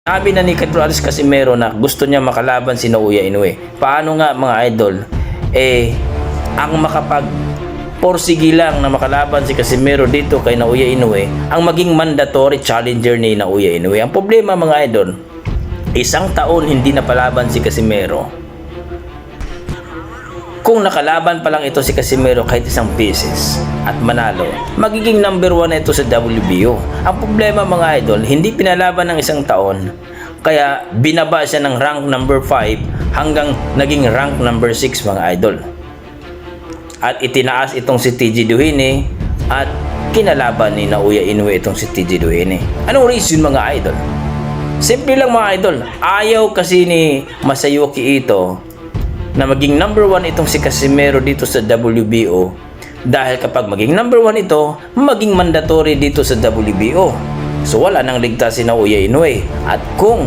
Sabi na ni Carlos Casimero na gusto niya makalaban si Naoya Inoue. Paano nga mga idol? Ang porsige lang na makalaban si Casimero dito kay Naoya Inoue, ang maging mandatory challenger ni Naoya Inoue. Ang problema mga idol, isang taon hindi napalaban si Casimero. Kung nakalaban pa lang ito si Casimero kahit isang beses at manalo, magiging number 1 na ito sa WBO. Ang problema mga idol, hindi pinalaban ng isang taon, kaya binaba siya ng rank number 5 hanggang naging rank number 6 mga idol. At itinaas itong si TG Duhine at kinalaban ni Naoya Inoue itong si TG Duhine. Anong reason mga idol? Simple lang mga idol, ayaw kasi ni Masayuki Ito na maging number 1 itong si Casimero dito sa WBO, dahil kapag maging number 1 ito, maging mandatory dito sa WBO. So wala nang ligtas si Naoya Inoue. At kung